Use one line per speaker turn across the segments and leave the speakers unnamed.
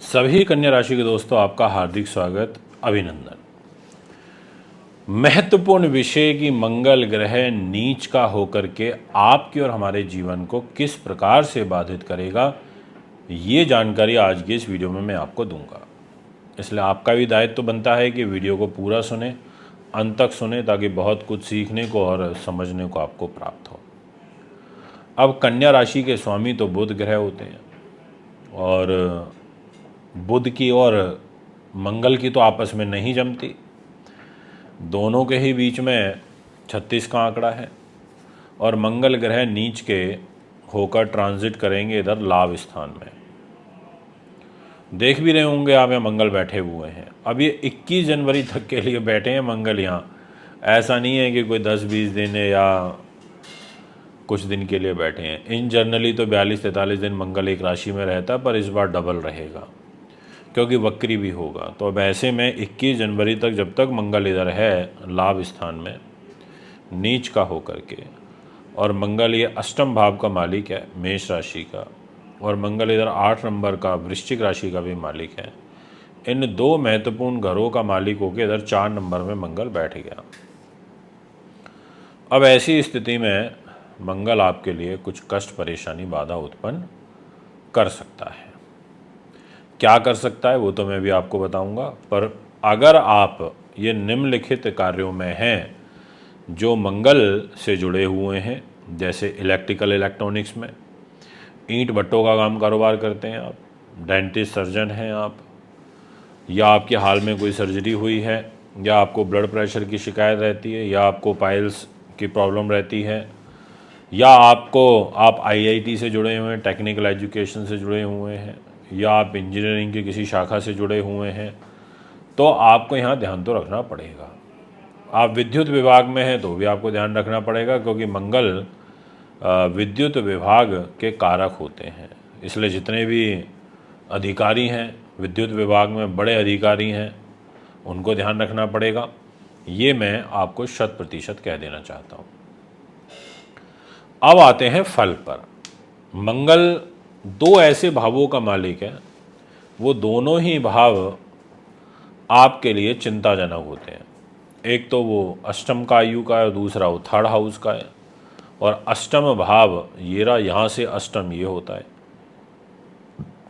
सभी कन्या राशि के दोस्तों, आपका हार्दिक स्वागत, अभिनंदन। महत्वपूर्ण विषय की मंगल ग्रह नीच का होकर के आपके और हमारे जीवन को किस प्रकार से बाधित करेगा, ये जानकारी आज की इस वीडियो में मैं आपको दूंगा। इसलिए आपका भी दायित्व तो बनता है कि वीडियो को पूरा सुने, अंत तक सुने, ताकि बहुत कुछ सीखने को और समझने को आपको प्राप्त हो। अब कन्या राशि के स्वामी तो बुध ग्रह होते हैं, और बुध की और मंगल की तो आपस में नहीं जमती। दोनों के ही बीच में 36 का आंकड़ा है, और मंगल ग्रह नीच के होकर ट्रांजिट करेंगे इधर लाभ स्थान में। देख भी रहे होंगे आप, यहाँ मंगल बैठे हुए हैं। अब ये 21 जनवरी तक के लिए बैठे हैं मंगल यहाँ। ऐसा नहीं है कि कोई 10-20 दिन या कुछ दिन के लिए बैठे हैं। इन जनरली तो 42-43 दिन मंगल एक राशि में रहता, पर इस बार डबल रहेगा क्योंकि वक्री भी होगा। तो अब ऐसे में 21 जनवरी तक जब तक मंगल इधर है लाभ स्थान में नीच का होकर के, और मंगल ये अष्टम भाव का मालिक है मेष राशि का, और मंगल इधर 8 नंबर का वृश्चिक राशि का भी मालिक है। इन दो महत्वपूर्ण घरों का मालिक होकर इधर 4 नंबर में मंगल बैठ गया। अब ऐसी स्थिति में मंगल आपके लिए कुछ कष्ट, परेशानी, बाधा उत्पन्न कर सकता है। क्या कर सकता है वो तो मैं भी आपको बताऊंगा, पर अगर आप ये निम्नलिखित कार्यों में हैं जो मंगल से जुड़े हुए हैं, जैसे इलेक्ट्रिकल इलेक्ट्रॉनिक्स में, ईंट भट्टों का काम कारोबार करते हैं आप, डेंटिस्ट सर्जन हैं आप, या आपके हाल में कोई सर्जरी हुई है, या आपको ब्लड प्रेशर की शिकायत रहती है, या आपको पाइल्स की प्रॉब्लम रहती है, या आप आईआईटी से जुड़े हुए हैं, टेक्निकल एजुकेशन से जुड़े हुए हैं, या आप इंजीनियरिंग की किसी शाखा से जुड़े हुए हैं, तो आपको यहाँ ध्यान तो रखना पड़ेगा। आप विद्युत विभाग में हैं तो भी आपको ध्यान रखना पड़ेगा, क्योंकि मंगल विद्युत विभाग के कारक होते हैं। इसलिए जितने भी अधिकारी हैं विद्युत विभाग में, बड़े अधिकारी हैं, उनको ध्यान रखना पड़ेगा। ये मैं आपको 100% कह देना चाहता हूँ। अब आते हैं फल पर। मंगल दो ऐसे भावों का मालिक है, वो दोनों ही भाव आपके लिए चिंताजनक होते हैं। एक तो वो अष्टम का आयु का है, और दूसरा वो 3rd हाउस का है। और अष्टम भाव ये रहा, यहाँ से अष्टम ये होता है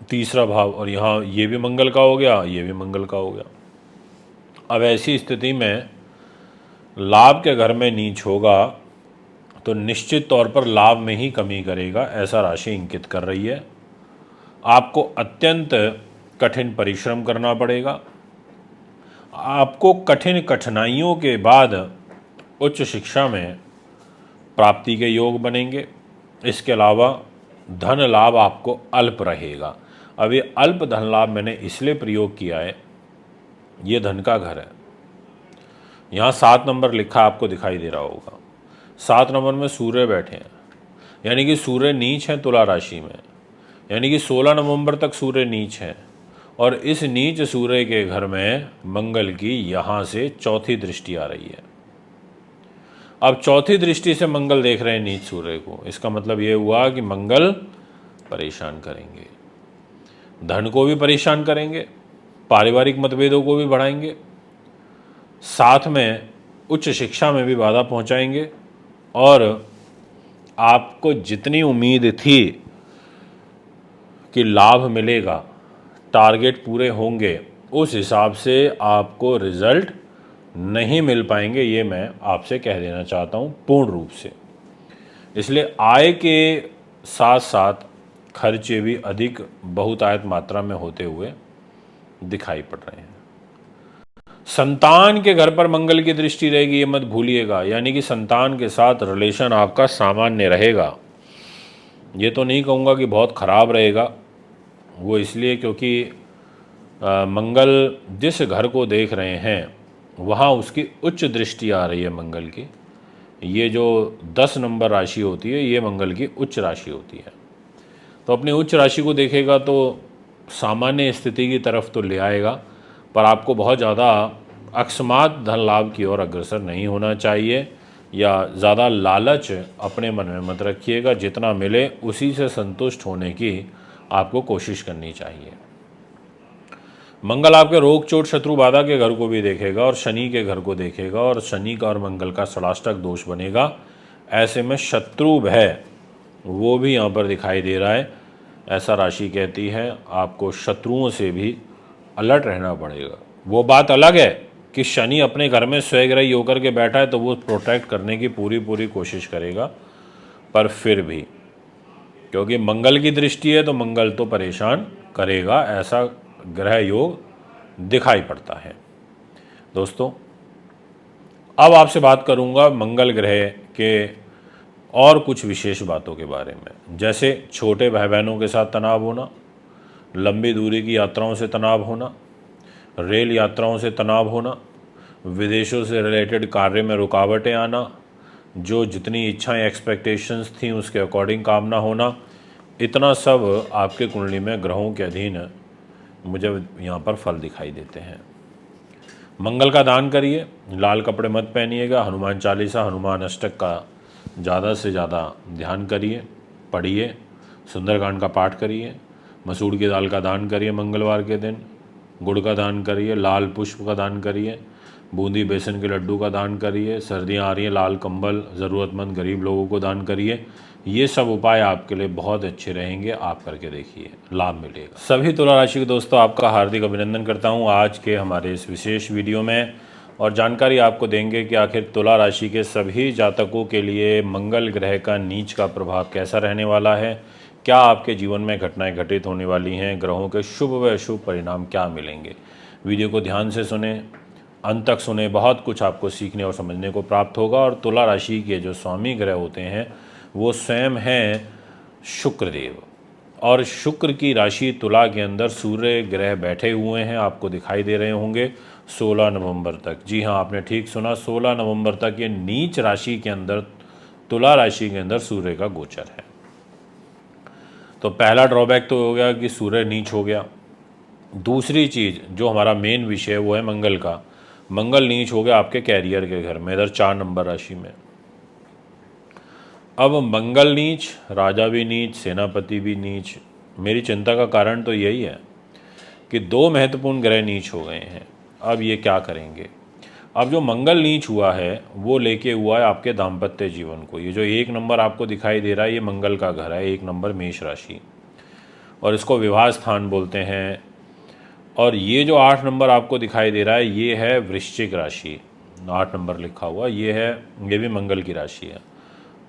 3रा भाव, और यहाँ ये भी मंगल का हो गया, ये भी मंगल का हो गया। अब ऐसी स्थिति में लाभ के घर में नीच होगा तो निश्चित तौर पर लाभ में ही कमी करेगा, ऐसा राशि इंगित कर रही है। आपको अत्यंत कठिन परिश्रम करना पड़ेगा। आपको कठिन कठिनाइयों के बाद उच्च शिक्षा में प्राप्ति के योग बनेंगे। इसके अलावा धन लाभ आपको अल्प रहेगा। अब ये अल्प धन लाभ मैंने इसलिए प्रयोग किया है, ये धन का घर है। यहाँ 7 नंबर लिखा आपको दिखाई दे रहा होगा। 7 नंबर में सूर्य बैठे हैं, यानी कि सूर्य नीच है तुला राशि में, यानी कि 16 नवंबर तक सूर्य नीच है। और इस नीच सूर्य के घर में मंगल की यहाँ से 4थी दृष्टि आ रही है। अब 4थी दृष्टि से मंगल देख रहे हैं नीच सूर्य को। इसका मतलब ये हुआ कि मंगल परेशान करेंगे, धन को भी परेशान करेंगे, पारिवारिक मतभेदों को भी बढ़ाएंगे, साथ में उच्च शिक्षा में भी बाधा पहुंचाएंगे, और आपको जितनी उम्मीद थी कि लाभ मिलेगा, टारगेट पूरे होंगे, उस हिसाब से आपको रिजल्ट नहीं मिल पाएंगे। ये मैं आपसे कह देना चाहता हूँ पूर्ण रूप से। इसलिए आय के साथ साथ खर्चे भी अधिक बहुतायत मात्रा में होते हुए दिखाई पड़ रहे हैं। संतान के घर पर मंगल की दृष्टि रहेगी, ये मत भूलिएगा, यानी कि संतान के साथ रिलेशन आपका सामान्य रहेगा। ये तो नहीं कहूँगा कि बहुत ख़राब रहेगा, वो इसलिए क्योंकि मंगल जिस घर को देख रहे हैं वहाँ उसकी उच्च दृष्टि आ रही है मंगल की। ये जो 10 नंबर राशि होती है, ये मंगल की उच्च राशि होती है। तो अपनी उच्च राशि को देखेगा तो सामान्य स्थिति की तरफ तो ले आएगा, पर आपको बहुत ज़्यादा अकस्मात धन लाभ की ओर अग्रसर नहीं होना चाहिए, या ज़्यादा लालच अपने मन में मत रखिएगा। जितना मिले उसी से संतुष्ट होने की आपको कोशिश करनी चाहिए। मंगल आपके रोग चोट शत्रु बाधा के घर को भी देखेगा और शनि के घर को देखेगा, और शनि का और मंगल का षडाष्टक दोष बनेगा। ऐसे में शत्रु भय वो भी यहाँ पर दिखाई दे रहा है। ऐसा राशि कहती है आपको शत्रुओं से भी अलर्ट रहना पड़ेगा। वो बात अलग है कि शनि अपने घर में स्वग्रही होकर के बैठा है तो वो प्रोटेक्ट करने की पूरी कोशिश करेगा, पर फिर भी क्योंकि मंगल की दृष्टि है तो मंगल तो परेशान करेगा, ऐसा ग्रह योग दिखाई पड़ता है। दोस्तों, अब आपसे बात करूंगा मंगल ग्रह के और कुछ विशेष बातों के बारे में, जैसे छोटे भाई बहनों के साथ तनाव होना, लंबी दूरी की यात्राओं से तनाव होना, रेल यात्राओं से तनाव होना, विदेशों से रिलेटेड कार्य में रुकावटें आना, जो जितनी इच्छाएं एक्सपेक्टेशंस थी उसके अकॉर्डिंग काम ना होना, इतना सब आपके कुंडली में ग्रहों के अधीन मुझे यहाँ पर फल दिखाई देते हैं। मंगल का दान करिए, लाल कपड़े मत पहनिएगा, हनुमान चालीसा हनुमान अष्टक का ज़्यादा से ज़्यादा ध्यान करिए, पढ़िए, सुंदरकांड का पाठ करिए, मसूर की दाल का दान करिए मंगलवार के दिन, गुड़ का दान करिए, लाल पुष्प का दान करिए, बूंदी बेसन के लड्डू का दान करिए, सर्दियाँ आ रही हैं लाल कंबल ज़रूरतमंद गरीब लोगों को दान करिए। ये सब उपाय आपके लिए बहुत अच्छे रहेंगे, आप करके देखिए, लाभ मिलेगा। सभी तुला राशि के दोस्तों, आपका हार्दिक अभिनंदन करता हूँ आज के हमारे इस विशेष वीडियो में, और जानकारी आपको देंगे कि आखिर तुला राशि के सभी जातकों के लिए मंगल ग्रह का नीच का प्रभाव कैसा रहने वाला है, क्या आपके जीवन में घटनाएं घटित होने वाली हैं, ग्रहों के शुभ व अशुभ परिणाम क्या मिलेंगे। वीडियो को ध्यान से सुने, अंत तक सुने, बहुत कुछ आपको सीखने और समझने को प्राप्त होगा। और तुला राशि के जो स्वामी ग्रह होते हैं वो स्वयं हैं शुक्रदेव, और शुक्र की राशि तुला के अंदर सूर्य ग्रह बैठे हुए हैं, आपको दिखाई दे रहे होंगे 16 नवंबर तक। जी हाँ, आपने ठीक सुना, 16 नवंबर तक ये नीच राशि के अंदर, तुला राशि के अंदर सूर्य का गोचर है। तो पहला ड्रॉबैक तो हो गया कि सूर्य नीच हो गया। दूसरी चीज़ जो हमारा मेन विषय वो है मंगल का, मंगल नीच हो गया आपके कैरियर के घर में, इधर 4 नंबर राशि में। अब मंगल नीच, राजा भी नीच, सेनापति भी नीच। मेरी चिंता का कारण तो यही है कि 2 महत्वपूर्ण ग्रह नीच हो गए हैं। अब ये क्या करेंगे। अब जो मंगल नीच हुआ है वो लेके हुआ है आपके दाम्पत्य जीवन को। ये जो 1 नंबर आपको दिखाई दे रहा है ये मंगल का घर है, 1 नंबर मेष राशि, और इसको विवाह स्थान बोलते हैं। और ये जो 8 नंबर आपको दिखाई दे रहा है ये है वृश्चिक राशि, 8 नंबर लिखा हुआ, ये है, ये भी मंगल की राशि है।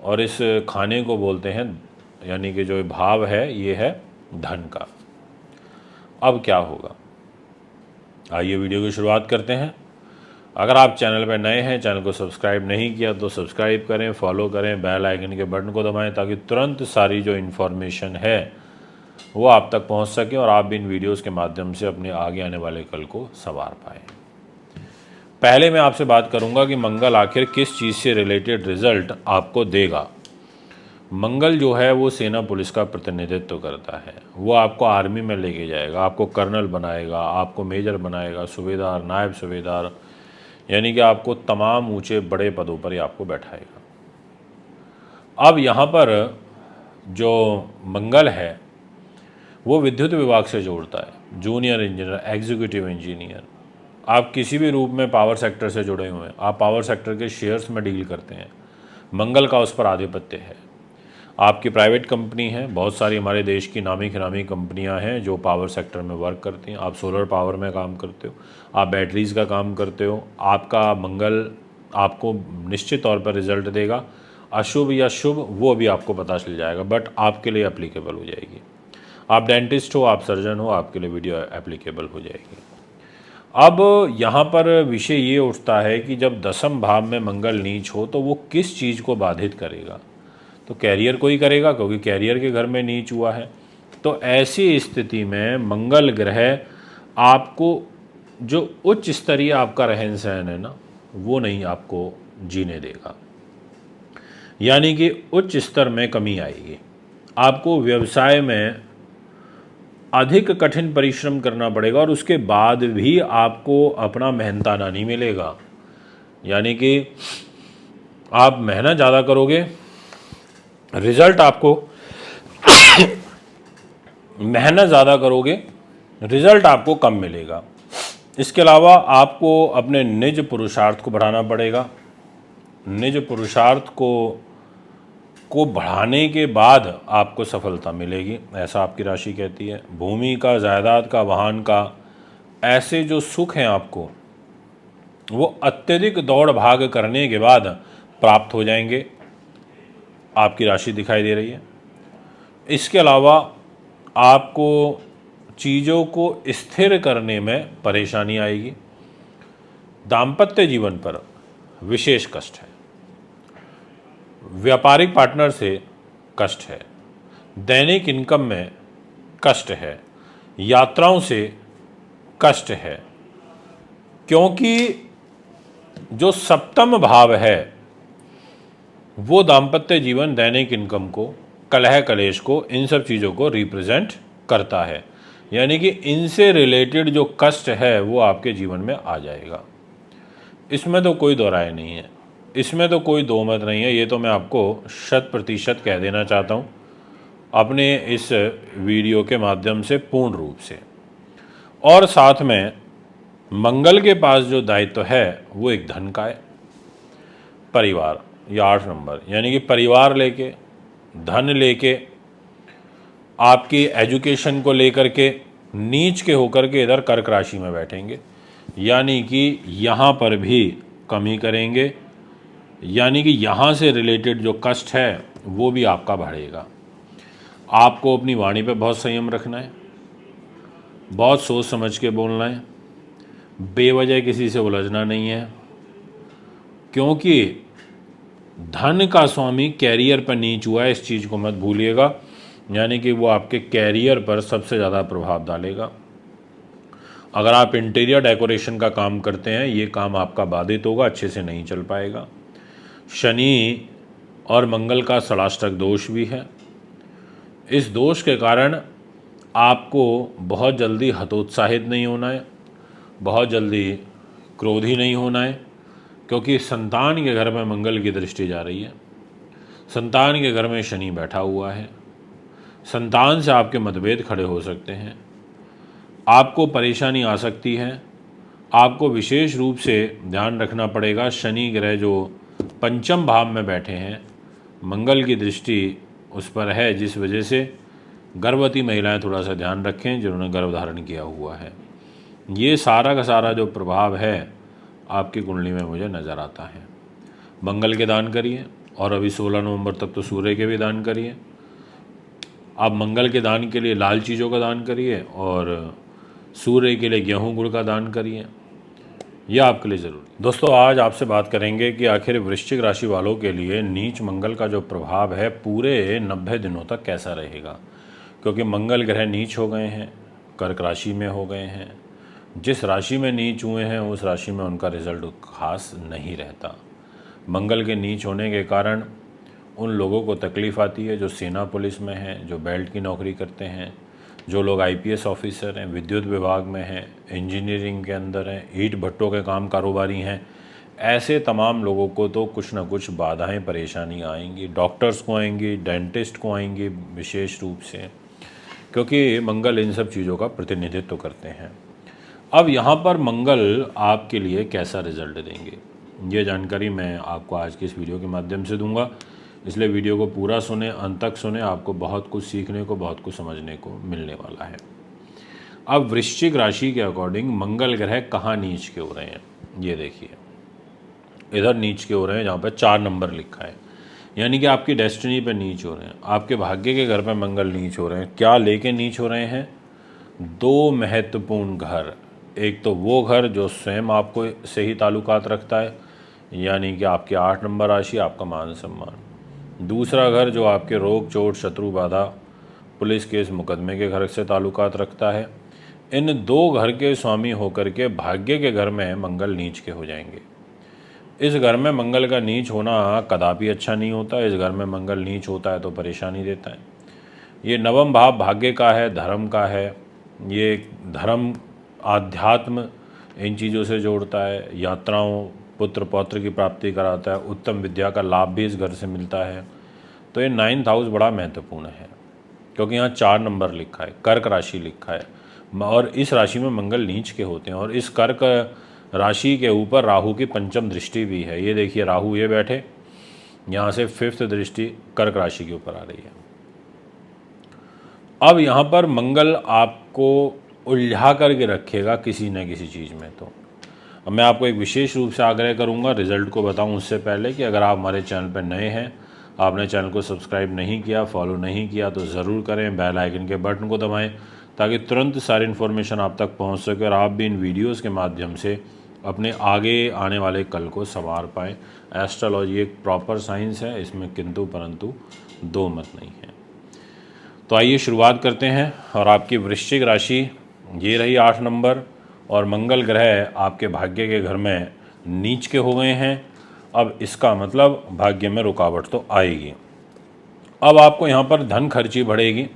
और इस खाने को बोलते हैं, यानी कि जो भाव है ये है धन का। अब क्या होगा, आइए वीडियो की शुरुआत करते हैं। अगर आप चैनल पर नए हैं, चैनल को सब्सक्राइब नहीं किया तो सब्सक्राइब करें, फॉलो करें, बेल आइकन के बटन को दबाएं ताकि तुरंत सारी जो इन्फॉर्मेशन है वो आप तक पहुंच सके और आप भी इन वीडियोस के माध्यम से अपने आगे आने वाले कल को संवार पाएँ। पहले मैं आपसे बात करूंगा कि मंगल आखिर किस चीज़ से रिलेटेड रिजल्ट आपको देगा। मंगल जो है वो सेना पुलिस का प्रतिनिधित्व करता है, वो आपको आर्मी में लेके जाएगा, आपको कर्नल बनाएगा, आपको मेजर बनाएगा, सूबेदार, नायब सूबेदार, यानी कि आपको तमाम ऊंचे बड़े पदों पर ही आपको बैठाएगा। अब यहाँ पर जो मंगल है वो विद्युत विभाग से जोड़ता है, जूनियर इंजीनियर, एग्जीक्यूटिव इंजीनियर। आप किसी भी रूप में पावर सेक्टर से जुड़े हुए हैं, आप पावर सेक्टर के शेयर्स में डील करते हैं, मंगल का उस पर आधिपत्य है। आपकी प्राइवेट कंपनी है, बहुत सारी हमारे देश की नामी गिरामी कंपनियां हैं जो पावर सेक्टर में वर्क करती हैं। आप सोलर पावर में काम करते हो, आप बैटरीज़ का काम करते हो, आपका मंगल आपको निश्चित तौर पर रिजल्ट देगा। अशुभ या शुभ वो भी आपको पता चल जाएगा, बट आपके लिए एप्लीकेबल हो जाएगी। आप डेंटिस्ट हो, आप सर्जन हो, आपके लिए वीडियो एप्लीकेबल हो जाएगी। अब यहाँ पर विषय ये उठता है कि जब 10वें भाव में मंगल नीच हो तो वो किस चीज़ को बाधित करेगा, तो कैरियर को ही करेगा, क्योंकि कैरियर के घर में नीच हुआ है। तो ऐसी स्थिति में मंगल ग्रह आपको जो उच्च स्तरीय आपका रहन सहन है ना वो नहीं आपको जीने देगा, यानी कि उच्च स्तर में कमी आएगी। आपको व्यवसाय में अधिक कठिन परिश्रम करना पड़ेगा और उसके बाद भी आपको अपना मेहनताना नहीं मिलेगा, यानी कि आप मेहनत ज़्यादा करोगे, रिजल्ट आपको मेहनत ज़्यादा करोगे रिजल्ट आपको कम मिलेगा। इसके अलावा आपको अपने निज पुरुषार्थ को बढ़ाना पड़ेगा। निज पुरुषार्थ को बढ़ाने के बाद आपको सफलता मिलेगी, ऐसा आपकी राशि कहती है। भूमि का, जायदाद का, वाहन का, ऐसे जो सुख हैं आपको, वो अत्यधिक दौड़ भाग करने के बाद प्राप्त हो जाएंगे, आपकी राशि दिखाई दे रही है। इसके अलावा आपको चीज़ों को स्थिर करने में परेशानी आएगी। दाम्पत्य जीवन पर विशेष कष्ट है। व्यापारिक पार्टनर से कष्ट है। दैनिक इनकम में कष्ट है। यात्राओं से कष्ट है, क्योंकि जो सप्तम भाव है वो दाम्पत्य जीवन, दैनिक इनकम को, कलह कलेश को, इन सब चीज़ों को रिप्रेजेंट करता है। यानी कि इनसे रिलेटेड जो कष्ट है वो आपके जीवन में आ जाएगा। इसमें तो कोई दो राय नहीं है, इसमें तो कोई दो मत नहीं है। ये तो मैं आपको 100% कह देना चाहता हूँ अपने इस वीडियो के माध्यम से, पूर्ण रूप से। और साथ में मंगल के पास जो दायित्व है वो एक धन का है, परिवार, या 8 नंबर, यानी कि परिवार लेके, धन लेके, आपकी एजुकेशन को लेकर के नीच के होकर के इधर कर्क राशि में बैठेंगे, यानी कि यहाँ पर भी कमी करेंगे। यानी कि यहाँ से रिलेटेड जो कष्ट है वो भी आपका बढ़ेगा। आपको अपनी वाणी पे बहुत संयम रखना है, बहुत सोच समझ के बोलना है, बेवजह किसी से उलझना नहीं है, क्योंकि धन का स्वामी कैरियर पर नीच हुआ है, इस चीज़ को मत भूलिएगा। यानी कि वो आपके कैरियर पर सबसे ज़्यादा प्रभाव डालेगा। अगर आप इंटीरियर डेकोरेशन का काम करते हैं, ये काम आपका बाधित होगा, अच्छे से नहीं चल पाएगा। शनि और मंगल का षडाष्टक दोष भी है। इस दोष के कारण आपको बहुत जल्दी हतोत्साहित नहीं होना है, बहुत जल्दी क्रोधी नहीं होना है, क्योंकि संतान के घर में मंगल की दृष्टि जा रही है। संतान के घर में शनि बैठा हुआ है। संतान से आपके मतभेद खड़े हो सकते हैं, आपको परेशानी आ सकती है। आपको विशेष रूप से ध्यान रखना पड़ेगा। शनि ग्रह जो पंचम भाव में बैठे हैं, मंगल की दृष्टि उस पर है, जिस वजह से गर्भवती महिलाएं थोड़ा सा ध्यान रखें जिन्होंने गर्भ धारण किया हुआ है। ये सारा का सारा जो प्रभाव है आपकी कुंडली में मुझे नज़र आता है। मंगल के दान करिए, और अभी 16 नवंबर तक तो सूर्य के भी दान करिए। आप मंगल के दान के लिए लाल चीज़ों का दान करिए, और सूर्य के लिए गेहूं गुड़ का दान करिए, यह आपके लिए ज़रूरी। दोस्तों, आज आपसे बात करेंगे कि आखिर वृश्चिक राशि वालों के लिए नीच मंगल का जो प्रभाव है पूरे 90 दिनों तक कैसा रहेगा, क्योंकि मंगल ग्रह नीच हो गए हैं, कर्क राशि में हो गए हैं। जिस राशि में नीच हुए हैं उस राशि में उनका रिजल्ट खास नहीं रहता। मंगल के नीच होने के कारण उन लोगों को तकलीफ़ आती है जो सेना पुलिस में हैं, जो बेल्ट की नौकरी करते हैं, जो लोग IPS ऑफिसर हैं, विद्युत विभाग में हैं, इंजीनियरिंग के अंदर हैं, ईंट भट्टों के काम कारोबारी हैं। ऐसे तमाम लोगों को तो कुछ ना कुछ बाधाएं, परेशानी आएंगी। डॉक्टर्स को आएंगी, डेंटिस्ट को आएंगी विशेष रूप से, क्योंकि मंगल इन सब चीज़ों का प्रतिनिधित्व करते हैं। अब यहाँ पर मंगल आपके लिए कैसा रिजल्ट देंगे, ये जानकारी मैं आपको आज की इस वीडियो के माध्यम से दूंगा। इसलिए वीडियो को पूरा सुने, अंत तक सुने, आपको बहुत कुछ सीखने को, बहुत कुछ समझने को मिलने वाला है। अब वृश्चिक राशि के अकॉर्डिंग मंगल ग्रह कहाँ नीच के हो रहे हैं, ये देखिए। इधर नीच के हो रहे हैं जहाँ पर 4 नंबर लिखा है, यानी कि आपकी डेस्टिनी पे नीच हो रहे हैं। आपके भाग्य के घर पे मंगल नीच हो रहे हैं। क्या लेके नीच हो रहे हैं? 2 महत्वपूर्ण घर। एक तो वो घर जो स्वयं आपको से ही ताल्लुकात रखता है, यानी कि आपके 8 नंबर राशि, आपका मान सम्मान। दूसरा घर जो आपके रोग, चोट, शत्रु, बाधा, पुलिस केस, मुकदमे के घर से ताल्लुकात रखता है। इन 2 घर के स्वामी होकर के भाग्य के घर में मंगल नीच के हो जाएंगे। इस घर में मंगल का नीच होना कदापि अच्छा नहीं होता। इस घर में मंगल नीच होता है तो परेशानी देता है। ये नवम भाव भाग्य का है, धर्म का है। ये धर्म, आध्यात्म, इन चीज़ों से जोड़ता है। यात्राओं, पुत्र पौत्र की प्राप्ति कराता है। उत्तम विद्या का लाभ भी इस घर से मिलता है। तो ये 9th हाउस बड़ा महत्वपूर्ण है, क्योंकि यहाँ 4 नंबर लिखा है, कर्क राशि लिखा है। और इस राशि में मंगल नीच के होते हैं। और इस कर्क राशि के ऊपर राहु की पंचम दृष्टि भी है। ये देखिए राहु ये बैठे, यहाँ से 5th दृष्टि कर्क राशि के ऊपर आ रही है। अब यहाँ पर मंगल आपको उलझा करके रखेगा किसी न किसी चीज़ में। तो अब मैं आपको एक विशेष रूप से आग्रह करूँगा, रिजल्ट को बताऊँ उससे पहले, कि अगर आप हमारे चैनल पर नए हैं, आपने चैनल को सब्सक्राइब नहीं किया, फॉलो नहीं किया, तो ज़रूर करें। बेल आइकन के बटन को दबाएं ताकि तुरंत सारी इन्फॉर्मेशन आप तक पहुंच सके और आप भी इन वीडियोस के माध्यम से अपने आगे आने वाले कल को संवार पाएँ। एस्ट्रोलॉजी एक प्रॉपर साइंस है, इसमें किंतु परंतु दो मत नहीं है। तो आइए शुरुआत करते हैं। और आपकी वृश्चिक राशि ये रही 8 नंबर, और मंगल ग्रह आपके भाग्य के घर में नीच के हो गए हैं। अब इसका मतलब भाग्य में रुकावट तो आएगी। अब आपको यहाँ पर धन खर्ची बढ़ेगी,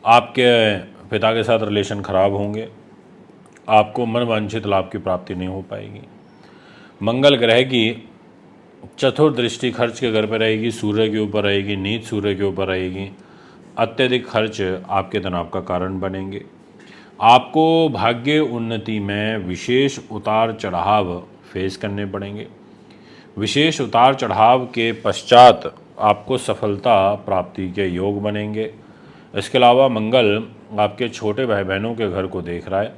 आपके पिता के साथ रिलेशन खराब होंगे, आपको मनवांछित लाभ की प्राप्ति नहीं हो पाएगी। मंगल ग्रह की चतुर्थ दृष्टि खर्च के घर पर रहेगी, सूर्य के ऊपर रहेगी, नीच सूर्य के ऊपर रहेगी। अत्यधिक खर्च आपके तनाव का कारण बनेंगे। आपको भाग्य उन्नति में विशेष उतार चढ़ाव फेस करने पड़ेंगे। विशेष उतार चढ़ाव के पश्चात आपको सफलता प्राप्ति के योग बनेंगे। इसके अलावा मंगल आपके छोटे भाई बहनों के घर को देख रहा है,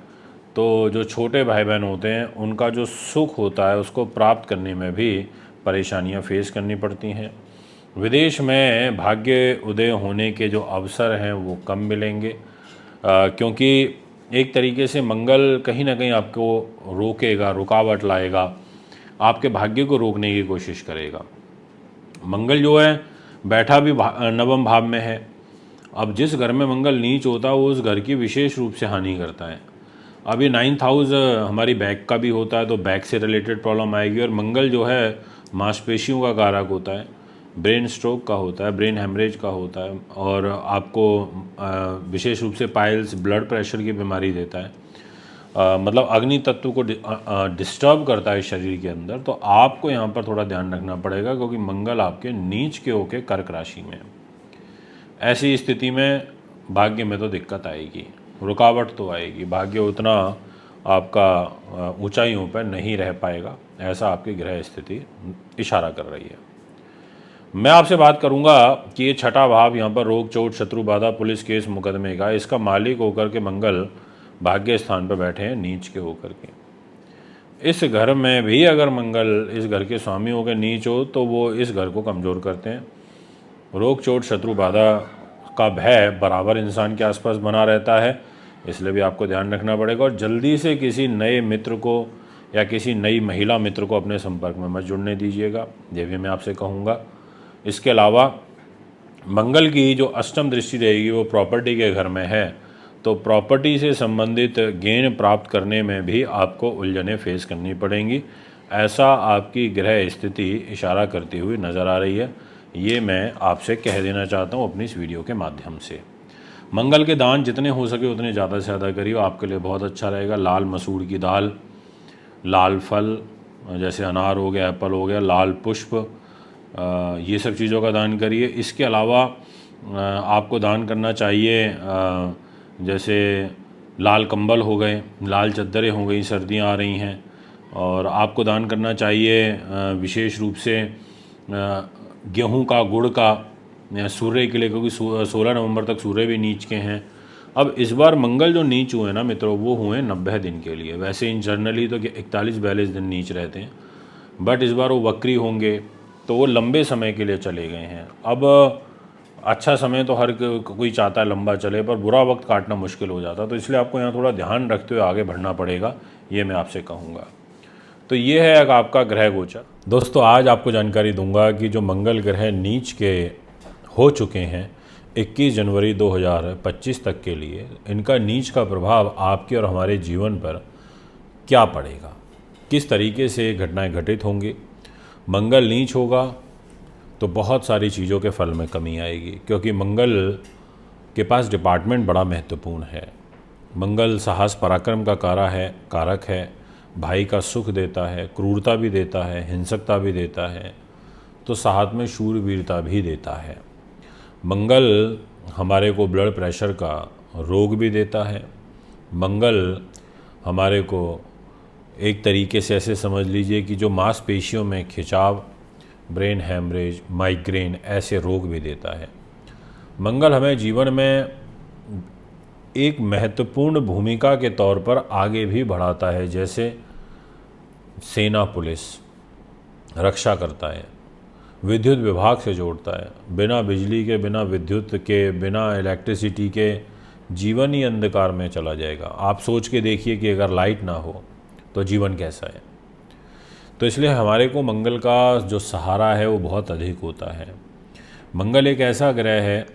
तो जो छोटे भाई बहन होते हैं उनका जो सुख होता है उसको प्राप्त करने में भी परेशानियां फेस करनी पड़ती हैं। विदेश में भाग्य उदय होने के जो अवसर हैं वो कम मिलेंगे, क्योंकि एक तरीके से मंगल कहीं ना कहीं आपको रोकेगा, रुकावट लाएगा, आपके भाग्य को रोकने की कोशिश करेगा। मंगल जो है बैठा भी नवम भाव में है। अब जिस घर में मंगल नीच होता है वो उस घर की विशेष रूप से हानि करता है। अब ये 9th हाउस हमारी बैक का भी होता है, तो बैक से रिलेटेड प्रॉब्लम आएगी। और मंगल जो है मांसपेशियों का कारक होता है, ब्रेन स्ट्रोक का होता है, ब्रेन हेमरेज का होता है, और आपको विशेष रूप से पाइल्स, ब्लड प्रेशर की बीमारी देता है। मतलब अग्नि तत्व को डिस्टर्ब करता है शरीर के अंदर। तो आपको यहाँ पर थोड़ा ध्यान रखना पड़ेगा, क्योंकि मंगल आपके नीच के होके कर्क राशि में। ऐसी स्थिति में भाग्य में तो दिक्कत आएगी, रुकावट तो आएगी, भाग्य उतना आपका ऊंचाइयों पर नहीं रह पाएगा, ऐसा आपकी ग्रह स्थिति इशारा कर रही है। मैं आपसे बात करूंगा कि ये छठा भाव यहाँ पर रोग, चोट, शत्रु, बाधा, पुलिस केस, मुकदमे का, इसका मालिक होकर के मंगल भाग्य स्थान पर बैठे हैं नीच के होकर के। इस घर में भी अगर मंगल इस घर के स्वामी होकर नीच हो तो वो इस घर को कमज़ोर करते हैं। रोग, चोट, शत्रु, बाधा का भय बराबर इंसान के आसपास बना रहता है, इसलिए भी आपको ध्यान रखना पड़ेगा। और जल्दी से किसी नए मित्र को या किसी नई महिला मित्र को अपने संपर्क में मत जुड़ने दीजिएगा, ये भी मैं आपसे कहूँगा। इसके अलावा मंगल की जो अष्टम दृष्टि रहेगी वो प्रॉपर्टी के घर में है, तो प्रॉपर्टी से संबंधित गेन प्राप्त करने में भी आपको उलझनें फेस करनी पड़ेंगी, ऐसा आपकी ग्रह स्थिति इशारा करती हुई नज़र आ रही है। ये मैं आपसे कह देना चाहता हूँ अपनी इस वीडियो के माध्यम से। मंगल के दान जितने हो सके उतने ज़्यादा से ज़्यादा करिए, आपके लिए बहुत अच्छा रहेगा। लाल मसूर की दाल, लाल फल जैसे अनार हो गया, एप्पल हो गया, लाल पुष्प, ये सब चीज़ों का दान करिए। इसके अलावा आपको दान करना चाहिए जैसे लाल कंबल हो गए, लाल चद्दरें हो गई, सर्दियाँ आ रही हैं, और आपको दान करना चाहिए विशेष रूप से गेहूं का, गुड़ का, सूर्य के लिए, क्योंकि 16 नवंबर तक सूर्य भी नीच के हैं। अब इस बार मंगल जो नीच हुए ना मित्रों, वो हुए 90 दिन के लिए। वैसे इन जनरली तो 41-42 दिन नीच रहते हैं, बट इस बार वो वक्री होंगे, तो वो लंबे समय के लिए चले गए हैं। अब अच्छा समय तो हर कोई चाहता है लंबा चले, पर बुरा वक्त काटना मुश्किल हो जाता, तो इसलिए आपको यहाँ थोड़ा ध्यान रखते हुए आगे बढ़ना पड़ेगा, ये मैं आपसे कहूँगा। तो ये है एक आपका ग्रह गोचर। दोस्तों आज आपको जानकारी दूंगा कि जो मंगल ग्रह नीच के हो चुके हैं 21 जनवरी 2025 तक के लिए, इनका नीच का प्रभाव आपके और हमारे जीवन पर क्या पड़ेगा, किस तरीके से घटनाएं घटित होंगी। मंगल नीच होगा तो बहुत सारी चीज़ों के फल में कमी आएगी, क्योंकि मंगल के पास डिपार्टमेंट बड़ा महत्वपूर्ण है। मंगल साहस पराक्रम का कारक है, भाई का सुख देता है, क्रूरता भी देता है, हिंसकता भी देता है, तो साथ में शूरवीरता भी देता है। मंगल हमारे को ब्लड प्रेशर का रोग भी देता है। मंगल हमारे को एक तरीके से ऐसे समझ लीजिए कि जो मांसपेशियों में खिंचाव, ब्रेन हैमरेज, माइग्रेन ऐसे रोग भी देता है। मंगल हमें जीवन में एक महत्वपूर्ण भूमिका के तौर पर आगे भी बढ़ाता है, जैसे सेना, पुलिस, रक्षा करता है, विद्युत विभाग से जोड़ता है। बिना बिजली के, बिना विद्युत के, बिना इलेक्ट्रिसिटी के जीवन ही अंधकार में चला जाएगा। आप सोच के देखिए कि अगर लाइट ना हो तो जीवन कैसा है। तो इसलिए हमारे को मंगल का जो सहारा है वो बहुत अधिक होता है। मंगल एक ऐसा ग्रह है,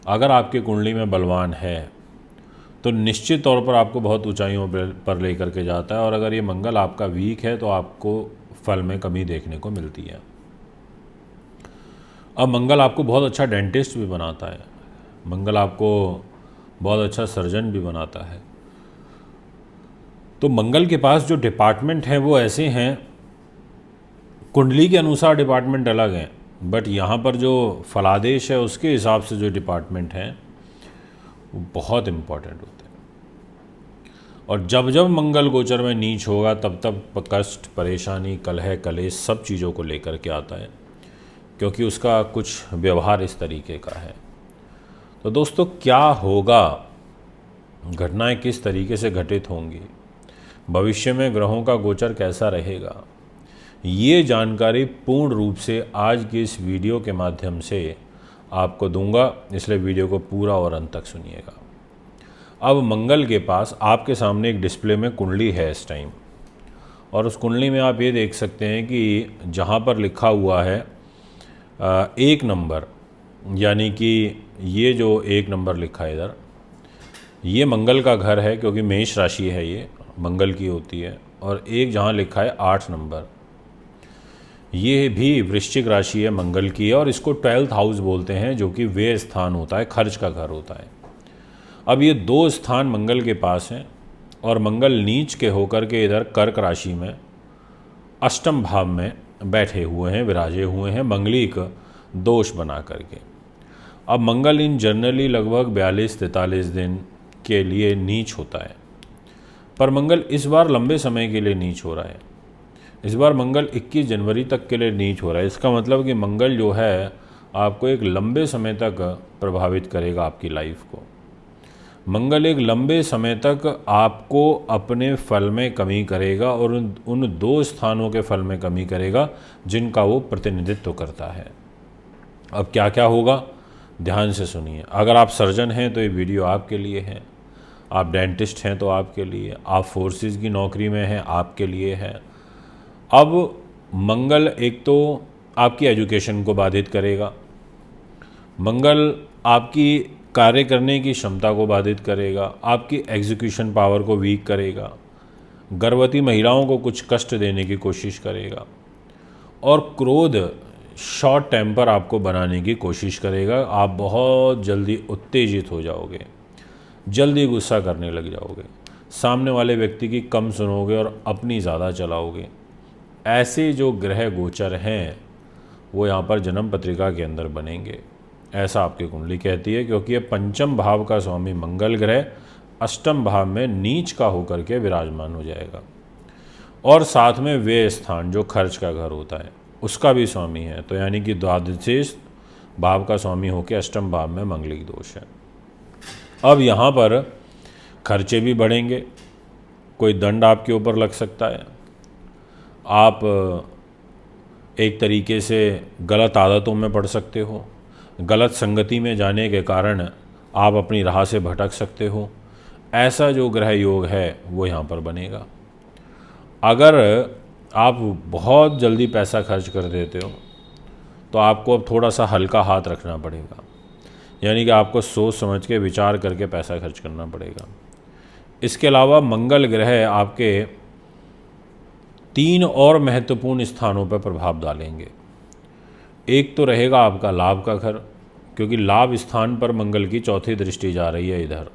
अगर आपकी कुंडली में बलवान है तो निश्चित तौर पर आपको बहुत ऊंचाइयों पर लेकर के जाता है, और अगर ये मंगल आपका वीक है तो आपको फल में कमी देखने को मिलती है। अब मंगल आपको बहुत अच्छा डेंटिस्ट भी बनाता है, मंगल आपको बहुत अच्छा सर्जन भी बनाता है। तो मंगल के पास जो डिपार्टमेंट हैं वो ऐसे हैं, कुंडली के अनुसार डिपार्टमेंट अलग हैं, बट यहाँ पर जो फलादेश है उसके हिसाब से जो डिपार्टमेंट हैं वो बहुत इम्पॉर्टेंट होते हैं। और जब जब मंगल गोचर में नीच होगा तब तब कष्ट, परेशानी, कलह, कलेश सब चीज़ों को लेकर के आता है, क्योंकि उसका कुछ व्यवहार इस तरीके का है। तो दोस्तों, क्या होगा, घटनाएं किस तरीके से घटित होंगी, भविष्य में ग्रहों का गोचर कैसा रहेगा, ये जानकारी पूर्ण रूप से आज की इस वीडियो के माध्यम से आपको दूंगा, इसलिए वीडियो को पूरा और अंत तक सुनिएगा। अब मंगल के पास आपके सामने एक डिस्प्ले में कुंडली है इस टाइम, और उस कुंडली में आप ये देख सकते हैं कि जहाँ पर लिखा हुआ है 1 नंबर, यानी कि ये जो 1 नंबर लिखा है इधर, ये मंगल का घर है, क्योंकि मेष राशि है, ये मंगल की होती है। और एक जहाँ लिखा है 8 नंबर, ये भी वृश्चिक राशि है, मंगल की है, और इसको 12th हाउस बोलते हैं, जो कि व्यय स्थान होता है, खर्च का घर होता है। अब ये 2 स्थान मंगल के पास हैं, और मंगल नीच के होकर के इधर कर्क राशि में अष्टम भाव में बैठे हुए हैं, विराजे हुए हैं, मंगलिक दोष बना करके। अब मंगल इन जनरली लगभग 42-43 दिन के लिए नीच होता है, पर मंगल इस बार लंबे समय के लिए नीच हो रहा है। इस बार मंगल 21 जनवरी तक के लिए नीच हो रहा है। इसका मतलब कि मंगल जो है आपको एक लंबे समय तक प्रभावित करेगा, आपकी लाइफ को। मंगल एक लंबे समय तक आपको अपने फल में कमी करेगा, और उन 2 स्थानों के फल में कमी करेगा जिनका वो प्रतिनिधित्व करता है। अब क्या क्या होगा, ध्यान से सुनिए। अगर आप सर्जन हैं तो ये वीडियो आपके लिए है, आप डेंटिस्ट हैं तो आपके लिए, आप फोर्सेस की नौकरी में हैं आपके लिए है। अब मंगल एक तो आपकी एजुकेशन को बाधित करेगा, मंगल आपकी कार्य करने की क्षमता को बाधित करेगा, आपकी एग्जीक्यूशन पावर को वीक करेगा, गर्भवती महिलाओं को कुछ कष्ट देने की कोशिश करेगा, और क्रोध, शॉर्ट टेम्पर आपको बनाने की कोशिश करेगा। आप बहुत जल्दी उत्तेजित हो जाओगे, जल्दी गुस्सा करने लग जाओगे, सामने वाले व्यक्ति की कम सुनोगे और अपनी ज़्यादा चलाओगे। ऐसे जो ग्रह गोचर हैं वो यहाँ पर जन्म पत्रिका के अंदर बनेंगे, ऐसा आपकी कुंडली कहती है, क्योंकि ये 5म भाव का स्वामी मंगल ग्रह 8म भाव में नीच का होकर के विराजमान हो जाएगा, और साथ में व्यय स्थान जो खर्च का घर होता है उसका भी स्वामी है। तो यानी कि द्वादश भाव का स्वामी होकर 8म भाव में मंगलिक दोष है। अब यहाँ पर खर्चे भी बढ़ेंगे, कोई दंड आपके ऊपर लग सकता है, आप एक तरीके से गलत आदतों में पड़ सकते हो, गलत संगति में जाने के कारण आप अपनी राह से भटक सकते हो। ऐसा जो ग्रह योग है वो यहाँ पर बनेगा। अगर आप बहुत जल्दी पैसा खर्च कर देते हो तो आपको अब थोड़ा सा हल्का हाथ रखना पड़ेगा, यानी कि आपको सोच समझ के विचार करके पैसा खर्च करना पड़ेगा। इसके अलावा मंगल ग्रह आपके 3 और महत्वपूर्ण स्थानों पर प्रभाव डालेंगे। एक तो रहेगा आपका लाभ का घर, क्योंकि लाभ स्थान पर मंगल की 4थी दृष्टि जा रही है इधर,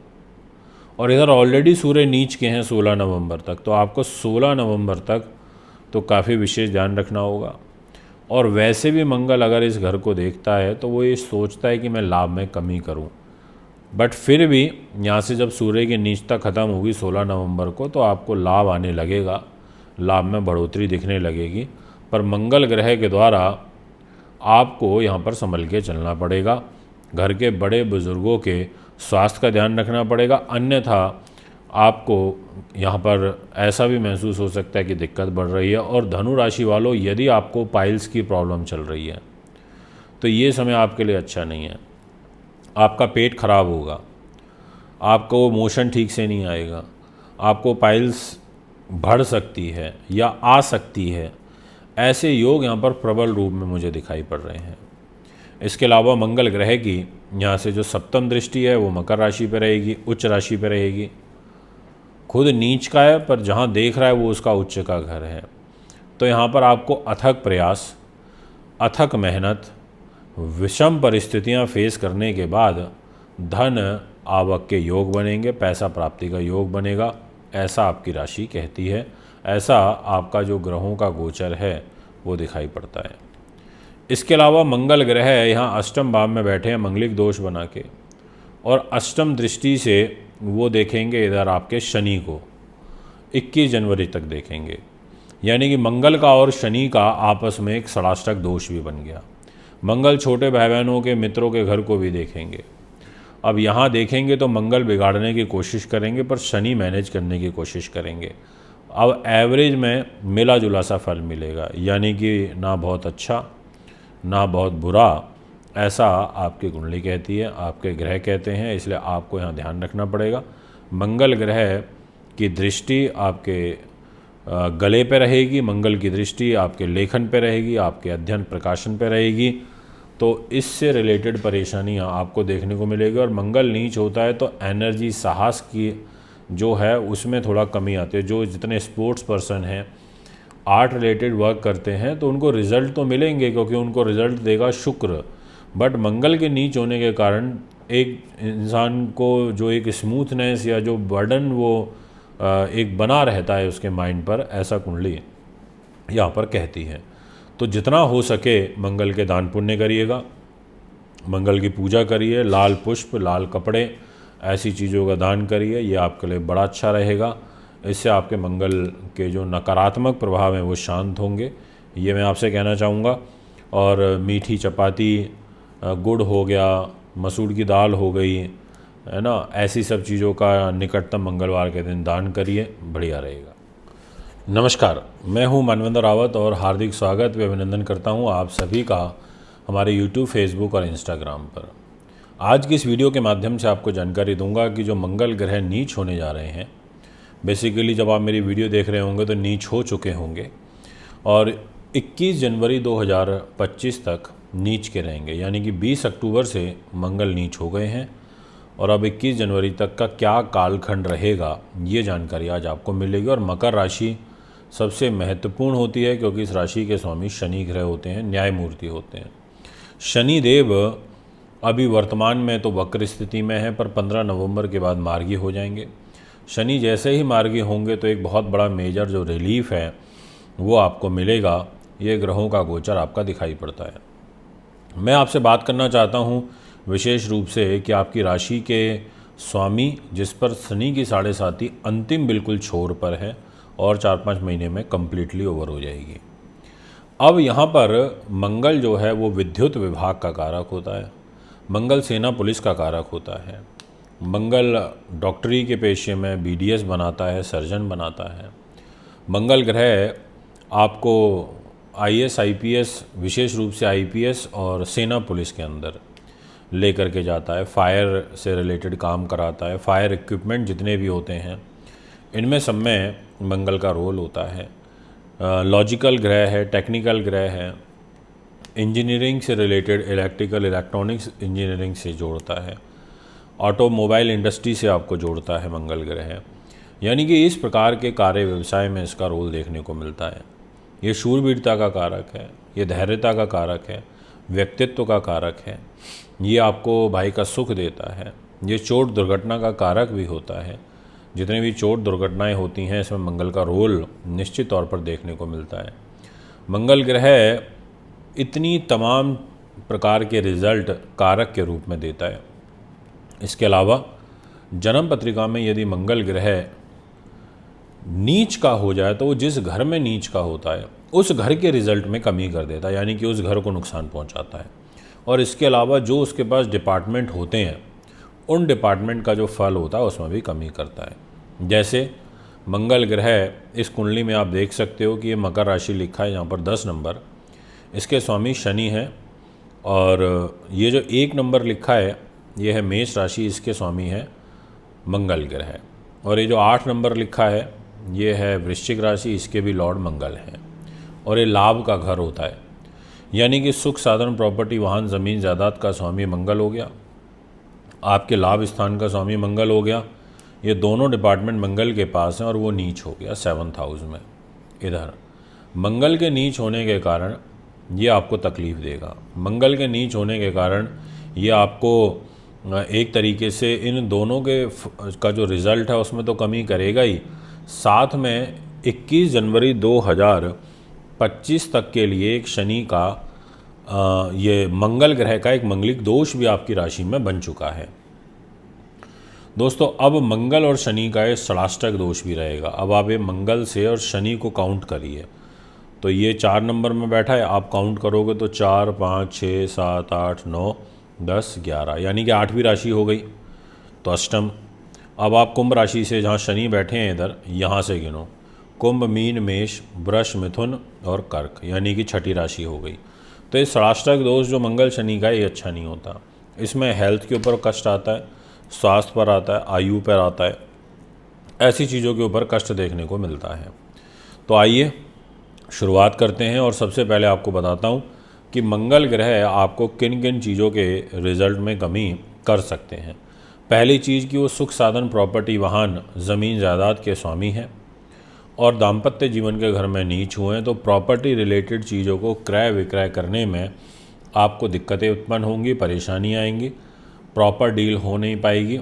और इधर ऑलरेडी सूर्य नीच के हैं 16 नवंबर तक। तो आपको 16 नवंबर तक तो काफ़ी विशेष ध्यान रखना होगा। और वैसे भी मंगल अगर इस घर को देखता है तो वो ये सोचता है कि मैं लाभ में कमी करूं, बट फिर भी यहाँ से जब सूर्य की नीचता ख़त्म होगी 16 नवंबर को, तो आपको लाभ आने लगेगा, लाभ में बढ़ोतरी दिखने लगेगी। पर मंगल ग्रह के द्वारा आपको यहाँ पर संभल के चलना पड़ेगा। घर के बड़े बुज़ुर्गों के स्वास्थ्य का ध्यान रखना पड़ेगा, अन्यथा आपको यहाँ पर ऐसा भी महसूस हो सकता है कि दिक्कत बढ़ रही है। और धनु राशि वालों, यदि आपको पाइल्स की प्रॉब्लम चल रही है तो ये समय आपके लिए अच्छा नहीं है। आपका पेट खराब होगा, आपको मोशन ठीक से नहीं आएगा, आपको पाइल्स बढ़ सकती है या आ सकती है। ऐसे योग यहाँ पर प्रबल रूप में मुझे दिखाई पड़ रहे हैं। इसके अलावा मंगल ग्रह की यहाँ से जो सप्तम दृष्टि है वो मकर राशि पर रहेगी, उच्च राशि पर रहेगी। खुद नीच का है पर जहाँ देख रहा है वो उसका उच्च का घर है। तो यहाँ पर आपको अथक प्रयास, अथक मेहनत, विषम परिस्थितियाँ फेस करने के बाद धन आवक के योग बनेंगे, पैसा प्राप्ति का योग बनेगा, ऐसा आपकी राशि कहती है। ऐसा आपका जो ग्रहों का गोचर है वो दिखाई पड़ता है। इसके अलावा मंगल ग्रह यहाँ अष्टम भाव में बैठे हैं मंगलिक दोष बना के, और अष्टम दृष्टि से वो देखेंगे इधर आपके शनि को, 21 जनवरी तक देखेंगे। यानी कि मंगल का और शनि का आपस में एक षडाष्टक दोष भी बन गया। मंगल छोटे भाई बहनों के, मित्रों के घर को भी देखेंगे। अब यहाँ देखेंगे तो मंगल बिगाड़ने की कोशिश करेंगे पर शनि मैनेज करने की कोशिश करेंगे। अब एवरेज में मिला जुला सा फल मिलेगा, यानी कि ना बहुत अच्छा ना बहुत बुरा, ऐसा आपकी कुंडली कहती है, आपके ग्रह कहते हैं। इसलिए आपको यहाँ ध्यान रखना पड़ेगा। मंगल ग्रह की दृष्टि आपके गले पे रहेगी, मंगल की दृष्टि आपके लेखन पे रहेगी, आपके अध्ययन प्रकाशन पे रहेगी। तो इससे रिलेटेड परेशानियाँ आपको देखने को मिलेगी। और मंगल नीच होता है तो एनर्जी, साहस की जो है उसमें थोड़ा कमी आती है। जो जितने स्पोर्ट्स पर्सन हैं, आर्ट रिलेटेड वर्क करते हैं, तो उनको रिज़ल्ट तो मिलेंगे क्योंकि उनको रिज़ल्ट देगा शुक्र। बट मंगल के नीच होने के कारण एक इंसान को जो एक स्मूथनेस या जो बर्डन वो एक बना रहता है उसके माइंड पर, ऐसा कुंडली यहाँ पर कहती है। तो जितना हो सके मंगल के दान पुण्य करिएगा, मंगल की पूजा करिए, लाल पुष्प, लाल कपड़े, ऐसी चीज़ों का दान करिए, ये आपके लिए बड़ा अच्छा रहेगा। इससे आपके मंगल के जो नकारात्मक प्रभाव हैं वो शांत होंगे, ये मैं आपसे कहना चाहूँगा। और मीठी चपाती, गुड़ हो गया, मसूर की दाल हो गई, है ना, ऐसी सब चीज़ों का निकटतम मंगलवार के दिन दान करिए, बढ़िया रहेगा। नमस्कार, मैं हूं मानवेंद्र रावत और हार्दिक स्वागत व अभिनंदन करता हूं आप सभी का हमारे YouTube, फेसबुक और इंस्टाग्राम पर। आज की इस वीडियो के माध्यम से आपको जानकारी दूंगा कि जो मंगल ग्रह नीच होने जा रहे हैं, बेसिकली जब आप मेरी वीडियो देख रहे होंगे तो नीच हो चुके होंगे और 21 जनवरी 2025 तक नीच के रहेंगे। यानी कि 20 अक्टूबर से मंगल नीच हो गए हैं और अब 21 जनवरी तक का क्या कालखंड रहेगा, ये जानकारी आज आपको मिलेगी। और मकर राशि सबसे महत्वपूर्ण होती है क्योंकि इस राशि के स्वामी शनि ग्रह होते हैं, न्यायमूर्ति होते हैं। शनि देव अभी वर्तमान में तो वक्र स्थिति में है, पर 15 नवंबर के बाद मार्गी हो जाएंगे। शनि जैसे ही मार्गी होंगे तो एक बहुत बड़ा मेजर जो रिलीफ है वो आपको मिलेगा। ये ग्रहों का गोचर आपका दिखाई पड़ता है। मैं आपसे बात करना चाहता हूँ विशेष रूप से कि आपकी राशि के स्वामी, जिस पर शनि की 7.5 अंतिम बिल्कुल छोर पर है और 4-5 महीने में कम्प्लीटली ओवर हो जाएगी। अब यहाँ पर मंगल जो है वो विद्युत विभाग का कारक होता है, मंगल सेना पुलिस का कारक होता है, मंगल डॉक्टरी के पेशे में BDS बनाता है, सर्जन बनाता है। मंगल ग्रह आपको IAS IPS, विशेष रूप से IPS और सेना पुलिस के अंदर लेकर के जाता है, फायर से रिलेटेड काम कराता है। फायर इक्विपमेंट जितने भी होते हैं इनमें सब में मंगल का रोल होता है। लॉजिकल ग्रह है, टेक्निकल ग्रह है, इंजीनियरिंग से रिलेटेड, इलेक्ट्रिकल इलेक्ट्रॉनिक्स इंजीनियरिंग से जोड़ता है, ऑटोमोबाइल इंडस्ट्री से आपको जोड़ता है मंगल ग्रह। यानी कि इस प्रकार के कार्य व्यवसाय में इसका रोल देखने को मिलता है। ये शूरवीरता का कारक है, ये धैर्यता का कारक है, व्यक्तित्व का कारक है, ये आपको भाई का सुख देता है। ये चोट दुर्घटना का कारक भी होता है। जितनी भी चोट दुर्घटनाएं होती हैं इसमें मंगल का रोल निश्चित तौर पर देखने को मिलता है। मंगल ग्रह इतनी तमाम प्रकार के रिजल्ट कारक के रूप में देता है। इसके अलावा जन्म पत्रिका में यदि मंगल ग्रह नीच का हो जाए तो वो जिस घर में नीच का होता है उस घर के रिजल्ट में कमी कर देता है, यानी कि उस घर को नुकसान पहुंचाता है। और इसके अलावा जो उसके पास डिपार्टमेंट होते हैं उन डिपार्टमेंट का जो फल होता है उसमें भी कमी करता है। जैसे मंगल ग्रह इस कुंडली में आप देख सकते हो कि ये मकर राशि लिखा है यहाँ पर 10 नंबर, इसके स्वामी शनि हैं। और ये जो 1 नंबर लिखा है ये है मेष राशि, इसके स्वामी है मंगल ग्रह। और ये जो 8 नंबर लिखा है ये है वृश्चिक राशि, इसके भी लॉर्ड मंगल हैं। और ये लाभ का घर होता है, यानी कि सुख साधन प्रॉपर्टी वाहन ज़मीन जायदाद का स्वामी मंगल हो गया, आपके लाभ स्थान का स्वामी मंगल हो गया। ये दोनों डिपार्टमेंट मंगल के पास हैं और वो नीच हो गया 7th हाउस में। इधर मंगल के नीच होने के कारण ये आपको तकलीफ़ देगा। मंगल के नीच होने के कारण ये आपको एक तरीके से इन दोनों के का जो रिज़ल्ट है उसमें तो कमी करेगा ही, साथ में 21 जनवरी 2025 तक के लिए एक शनि का ये मंगल ग्रह का एक मंगलिक दोष भी आपकी राशि में बन चुका है। दोस्तों अब मंगल और शनि का ये षडाष्टक दोष भी रहेगा। अब आप ये मंगल से और शनि को काउंट करिए, तो ये 4 नंबर में बैठा है, आप काउंट करोगे तो 4, 5, 6, 7, 8, 9, 10, 11, यानी कि 8वीं राशि हो गई, तो अष्टम। अब आप कुंभ राशि से जहाँ शनि बैठे हैं इधर, यहाँ से गिनो, कुंभ, मीन, मेष, वृष, मिथुन और कर्क, यानी कि 6ठी राशि हो गई। तो ये षडाष्टक दोष जो मंगल शनि का है ये अच्छा नहीं होता। इसमें हेल्थ के ऊपर कष्ट आता है, स्वास्थ्य पर आता है, आयु पर आता है, ऐसी चीज़ों के ऊपर कष्ट देखने को मिलता है। तो आइए शुरुआत करते हैं और सबसे पहले आपको बताता हूँ कि मंगल ग्रह आपको किन किन चीज़ों के रिज़ल्ट में कमी कर सकते हैं। पहली चीज़ कि वो सुख साधन प्रॉपर्टी वाहन ज़मीन जायदाद के स्वामी हैं और दाम्पत्य जीवन के घर में नीच हुए हैं, तो प्रॉपर्टी रिलेटेड चीज़ों को क्रय विक्रय करने में आपको दिक्कतें उत्पन्न होंगी, परेशानी आएंगी, प्रॉपर डील हो नहीं पाएगी,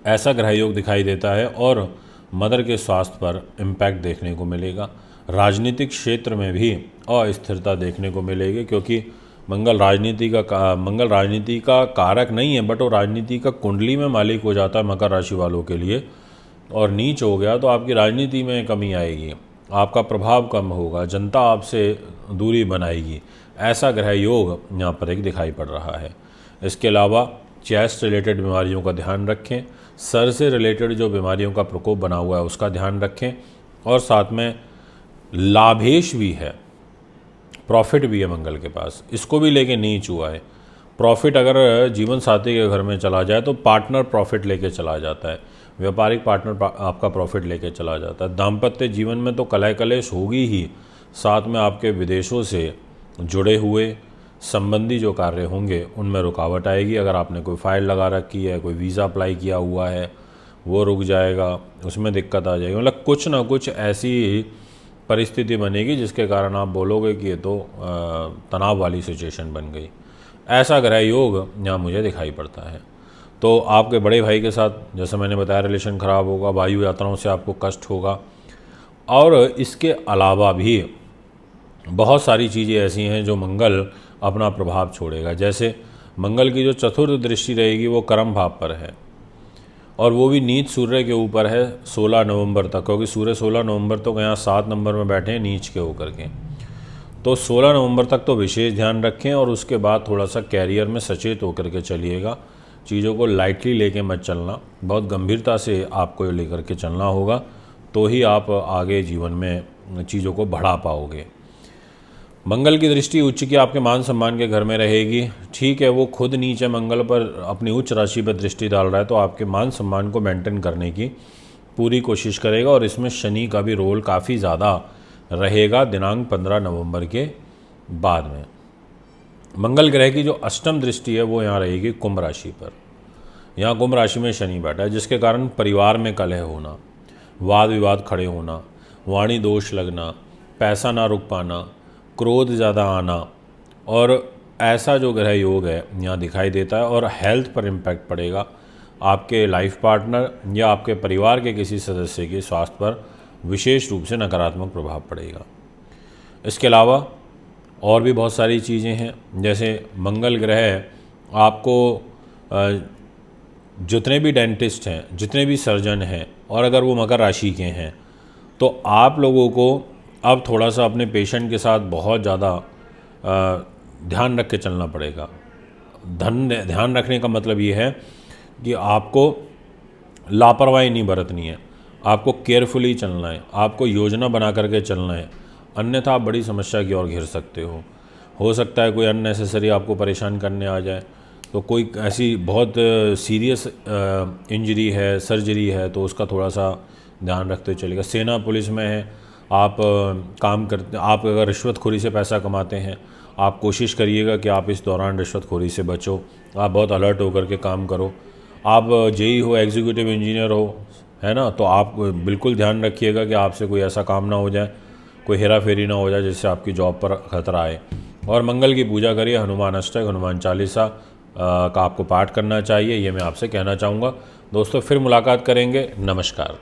ऐसा ग्रह योग दिखाई देता है। और मदर के स्वास्थ्य पर इम्पैक्ट देखने को मिलेगा। राजनीतिक क्षेत्र में भी अस्थिरता देखने को मिलेगी, क्योंकि मंगल राजनीति का कारक नहीं है, बट वो राजनीति का कुंडली में मालिक हो जाता है मकर राशि वालों के लिए, और नीच हो गया तो आपकी राजनीति में कमी आएगी, आपका प्रभाव कम होगा, जनता आपसे दूरी बनाएगी। ऐसा ग्रह योग यहाँ पर एक दिखाई पड़ रहा है। इसके अलावा चेस्ट रिलेटेड बीमारियों का ध्यान रखें, सर से रिलेटेड जो बीमारियों का प्रकोप बना हुआ है उसका ध्यान रखें, और साथ में लाभेश भी है, प्रॉफिट भी है मंगल के पास, इसको भी लेके नीच हुआ है। प्रॉफिट अगर जीवन साथी के घर में चला जाए तो पार्टनर प्रॉफिट लेके चला जाता है, व्यापारिक पार्टनर आपका प्रॉफिट लेके चला जाता है। दाम्पत्य जीवन में तो कलह कलेश होगी ही, साथ में आपके विदेशों से जुड़े हुए संबंधी जो कार्य होंगे उनमें रुकावट आएगी। अगर आपने कोई फाइल लगा रखी है, कोई वीज़ा अप्लाई किया हुआ है, वो रुक जाएगा, उसमें दिक्कत आ जाएगी। मतलब कुछ ना कुछ ऐसी परिस्थिति बनेगी जिसके कारण आप बोलोगे कि ये तो तनाव वाली सिचुएशन बन गई। ऐसा ग्रह योग यहाँ मुझे दिखाई पड़ता है। तो आपके बड़े भाई के साथ जैसे मैंने बताया रिलेशन ख़राब होगा, वायु यात्राओं से आपको कष्ट होगा, और इसके अलावा भी बहुत सारी चीज़ें ऐसी हैं जो मंगल अपना प्रभाव छोड़ेगा। जैसे मंगल की जो चतुर्थ दृष्टि रहेगी वो कर्म भाव पर है, और वो भी नीच सूर्य के ऊपर है 16 नवंबर तक, क्योंकि सूर्य 16 नवंबर तक यहाँ 7 नंबर में बैठे हैं नीच के होकर के। तो 16 नवंबर तक तो विशेष ध्यान रखें, और उसके बाद थोड़ा सा कैरियर में सचेत होकर के चलिएगा। चीज़ों को लाइटली लेके मत चलना, बहुत गंभीरता से आपको लेकर के चलना होगा, तो ही आप आगे जीवन में चीज़ों को बढ़ा पाओगे। मंगल की दृष्टि उच्च की आपके मान सम्मान के घर में रहेगी। ठीक है, वो खुद नीचे मंगल पर अपनी उच्च राशि पर दृष्टि डाल रहा है, तो आपके मान सम्मान को मेंटेन करने की पूरी कोशिश करेगा, और इसमें शनि का भी रोल काफ़ी ज़्यादा रहेगा दिनांक 15 नवंबर के बाद में। मंगल ग्रह की जो अष्टम दृष्टि है वो यहाँ रहेगी कुंभ राशि पर। यहाँ कुंभ राशि में शनि बैठा है, जिसके कारण परिवार में कलह होना, वाद विवाद खड़े होना, वाणी दोष लगना, पैसा ना रुक पाना, क्रोध ज़्यादा आना, और ऐसा जो ग्रह योग है यहाँ दिखाई देता है। और हेल्थ पर इम्पैक्ट पड़ेगा, आपके लाइफ पार्टनर या आपके परिवार के किसी सदस्य के स्वास्थ्य पर विशेष रूप से नकारात्मक प्रभाव पड़ेगा। इसके अलावा और भी बहुत सारी चीज़ें हैं, जैसे मंगल ग्रह आपको जितने भी डेंटिस्ट हैं, जितने भी सर्जन हैं, और अगर वो मकर राशि के हैं, तो आप लोगों को अब थोड़ा सा अपने पेशेंट के साथ बहुत ज़्यादा ध्यान रख के चलना पड़ेगा। ध्यान रखने का मतलब ये है कि आपको लापरवाही नहीं बरतनी है, आपको केयरफुली चलना है, आपको योजना बना करके चलना है, अन्यथा आप बड़ी समस्या की ओर घिर सकते हो सकता है कोई अननेसेसरी आपको परेशान करने आ जाए, तो कोई ऐसी बहुत सीरियस इंजरी है, सर्जरी है, तो उसका थोड़ा सा ध्यान रखते चलेगा। सेना पुलिस में है, आप काम करते, आप अगर रिश्वतखोरी से पैसा कमाते हैं, आप कोशिश करिएगा कि आप इस दौरान रिश्वतखोरी से बचो, आप बहुत अलर्ट होकर के काम करो। आप जेई हो, एग्जीक्यूटिव इंजीनियर हो, है ना, तो आप बिल्कुल ध्यान रखिएगा कि आपसे कोई ऐसा काम ना हो जाए, कोई हेरा फेरी ना हो जाए जिससे आपकी जॉब पर खतरा आए। और मंगल की पूजा करिए, हनुमान अष्टक, हनुमान चालीसा का आपको पाठ करना चाहिए, ये मैं आपसे कहना चाहूँगा। दोस्तों फिर मुलाकात करेंगे, नमस्कार।